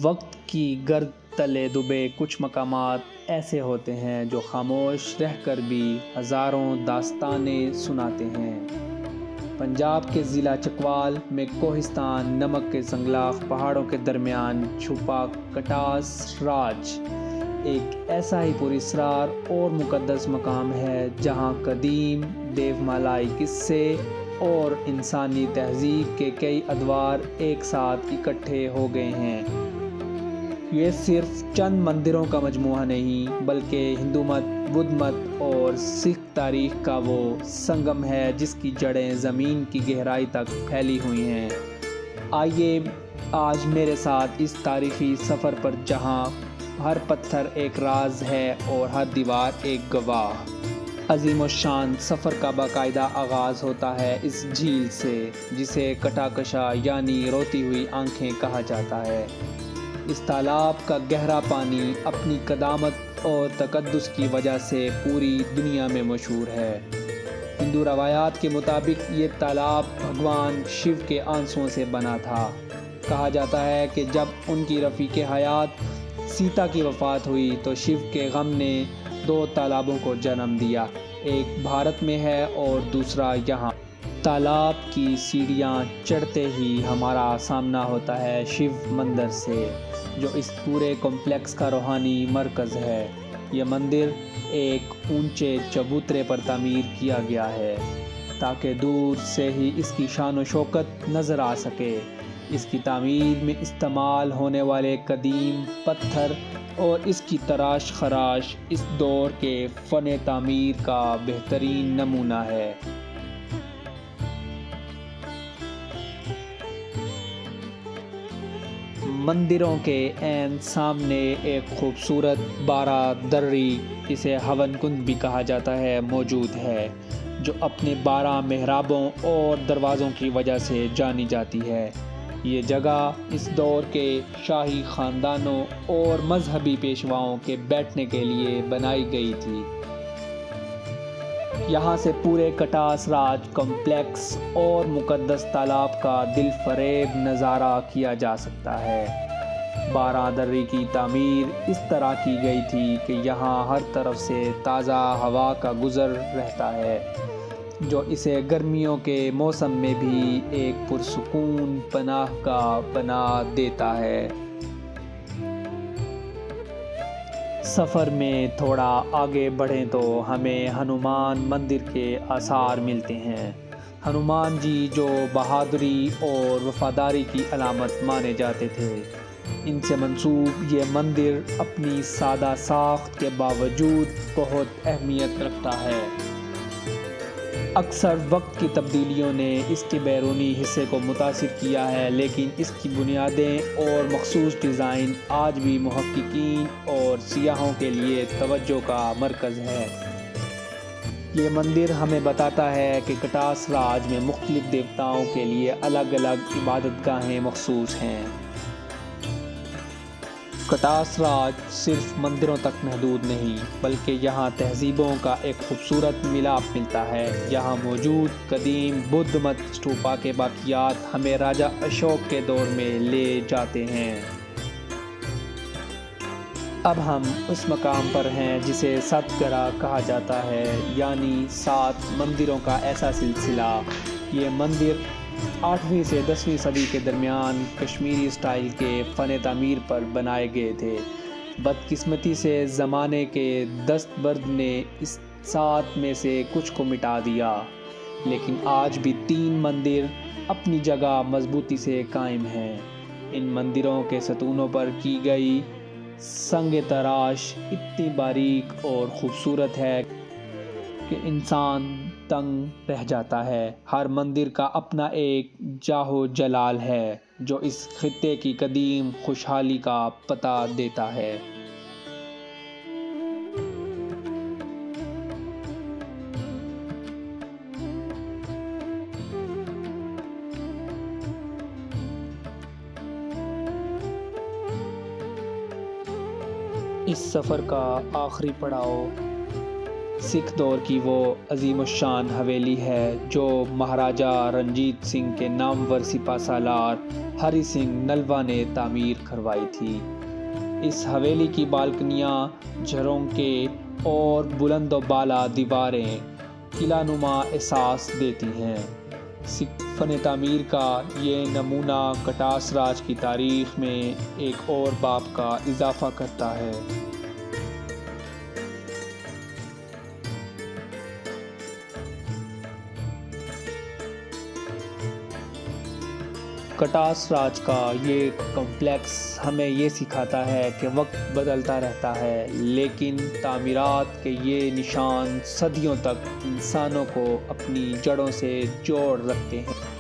وقت کی گرد تلے دبے کچھ مقامات ایسے ہوتے ہیں جو خاموش رہ کر بھی ہزاروں داستانیں سناتے ہیں۔ پنجاب کے ضلع چکوال میں کوہستان نمک کے سنگلاخ پہاڑوں کے درمیان چھپا کٹاس راج ایک ایسا ہی پراسرار اور مقدس مقام ہے جہاں قدیم دیومالائی قصے اور انسانی تہذیب کے کئی ادوار ایک ساتھ اکٹھے ہو گئے ہیں۔ یہ صرف چند مندروں کا مجموعہ نہیں بلکہ ہندو مت، بدھ مت اور سکھ تاریخ کا وہ سنگم ہے جس کی جڑیں زمین کی گہرائی تک پھیلی ہوئی ہیں۔ آئیے آج میرے ساتھ اس تاریخی سفر پر جہاں ہر پتھر ایک راز ہے اور ہر دیوار ایک گواہ۔ عظیم الشان سفر کا باقاعدہ آغاز ہوتا ہے اس جھیل سے جسے کٹاکشا یعنی روتی ہوئی آنکھیں کہا جاتا ہے۔ اس تالاب کا گہرا پانی اپنی قدامت اور تقدس کی وجہ سے پوری دنیا میں مشہور ہے۔ ہندو روایات کے مطابق یہ تالاب بھگوان شیو کے آنسوؤں سے بنا تھا۔ کہا جاتا ہے کہ جب ان کی رفیق حیات سیتا کی وفات ہوئی تو شیو کے غم نے دو تالابوں کو جنم دیا، ایک بھارت میں ہے اور دوسرا یہاں۔ تالاب کی سیڑھیاں چڑھتے ہی ہمارا سامنا ہوتا ہے شیو مندر سے جو اس پورے کمپلیکس کا روحانی مرکز ہے۔ یہ مندر ایک اونچے چبوترے پر تعمیر کیا گیا ہے تاکہ دور سے ہی اس کی شان و شوکت نظر آ سکے۔ اس کی تعمیر میں استعمال ہونے والے قدیم پتھر اور اس کی تراش خراش اس دور کے فن تعمیر کا بہترین نمونہ ہے۔ مندروں کے عین سامنے ایک خوبصورت بارہ دری جسے ہون کند بھی کہا جاتا ہے موجود ہے جو اپنے 12 محرابوں اور دروازوں کی وجہ سے جانی جاتی ہے۔ یہ جگہ اس دور کے شاہی خاندانوں اور مذہبی پیشواؤں کے بیٹھنے کے لیے بنائی گئی تھی۔ یہاں سے پورے کٹاس راج کمپلیکس اور مقدس تالاب کا دل فریب نظارہ کیا جا سکتا ہے۔ بارہ دری کی تعمیر اس طرح کی گئی تھی کہ یہاں ہر طرف سے تازہ ہوا کا گزر رہتا ہے جو اسے گرمیوں کے موسم میں بھی ایک پرسکون پناہ گاہ بنا دیتا ہے۔ سفر میں تھوڑا آگے بڑھیں تو ہمیں ہنومان مندر کے آثار ملتے ہیں۔ ہنومان جی جو بہادری اور وفاداری کی علامت مانے جاتے تھے، ان سے منسوب یہ مندر اپنی سادہ ساخت کے باوجود بہت اہمیت رکھتا ہے۔ اکثر وقت کی تبدیلیوں نے اس کے بیرونی حصے کو متاثر کیا ہے لیکن اس کی بنیادیں اور مخصوص ڈیزائن آج بھی محققین اور سیاحوں کے لیے توجہ کا مرکز ہے۔ یہ مندر ہمیں بتاتا ہے کہ کٹاس راج میں مختلف دیوتاؤں کے لیے الگ الگ عبادت گاہیں مخصوص ہیں۔ کٹاس راج صرف مندروں تک محدود نہیں بلکہ یہاں تہذیبوں کا ایک خوبصورت ملاپ ملتا ہے۔ یہاں موجود قدیم بدھ مت اسٹوپا کے باقیات ہمیں راجہ اشوک کے دور میں لے جاتے ہیں۔ اب ہم اس مقام پر ہیں جسے ست گرہ کہا جاتا ہے یعنی 7 مندروں کا ایسا سلسلہ۔ یہ مندر 8ویں سے 10ویں صدی کے درمیان کشمیری اسٹائل کے فن تعمیر پر بنائے گئے تھے۔ بدقسمتی سے زمانے کے دست برد نے اس 7 میں سے کچھ کو مٹا دیا لیکن آج بھی 3 مندر اپنی جگہ مضبوطی سے قائم ہیں۔ ان مندروں کے ستونوں پر کی گئی سنگ تراش اتنی باریک اور خوبصورت ہے کہ انسان دنگ رہ جاتا ہے۔ ہر مندر کا اپنا ایک جاہ و جلال ہے جو اس خطے کی قدیم خوشحالی کا پتہ دیتا ہے۔ اس سفر کا آخری پڑاؤ سکھ دور کی وہ عظیم الشان حویلی ہے جو مہاراجہ رنجیت سنگھ کے نامور سپہ سالار ہری سنگھ نلوا نے تعمیر کروائی تھی۔ اس حویلی کی بالکنیاں، جھروکے اور بلند و بالا دیواریں قلعہ نما احساس دیتی ہیں۔ سکھ فن تعمیر کا یہ نمونہ کٹاس راج کی تاریخ میں ایک اور باب کا اضافہ کرتا ہے۔ کٹاس راج کا یہ کمپلیکس ہمیں یہ سکھاتا ہے کہ وقت بدلتا رہتا ہے، لیکن تعمیرات کے یہ نشان صدیوں تک انسانوں کو اپنی جڑوں سے جوڑ رکھتے ہیں۔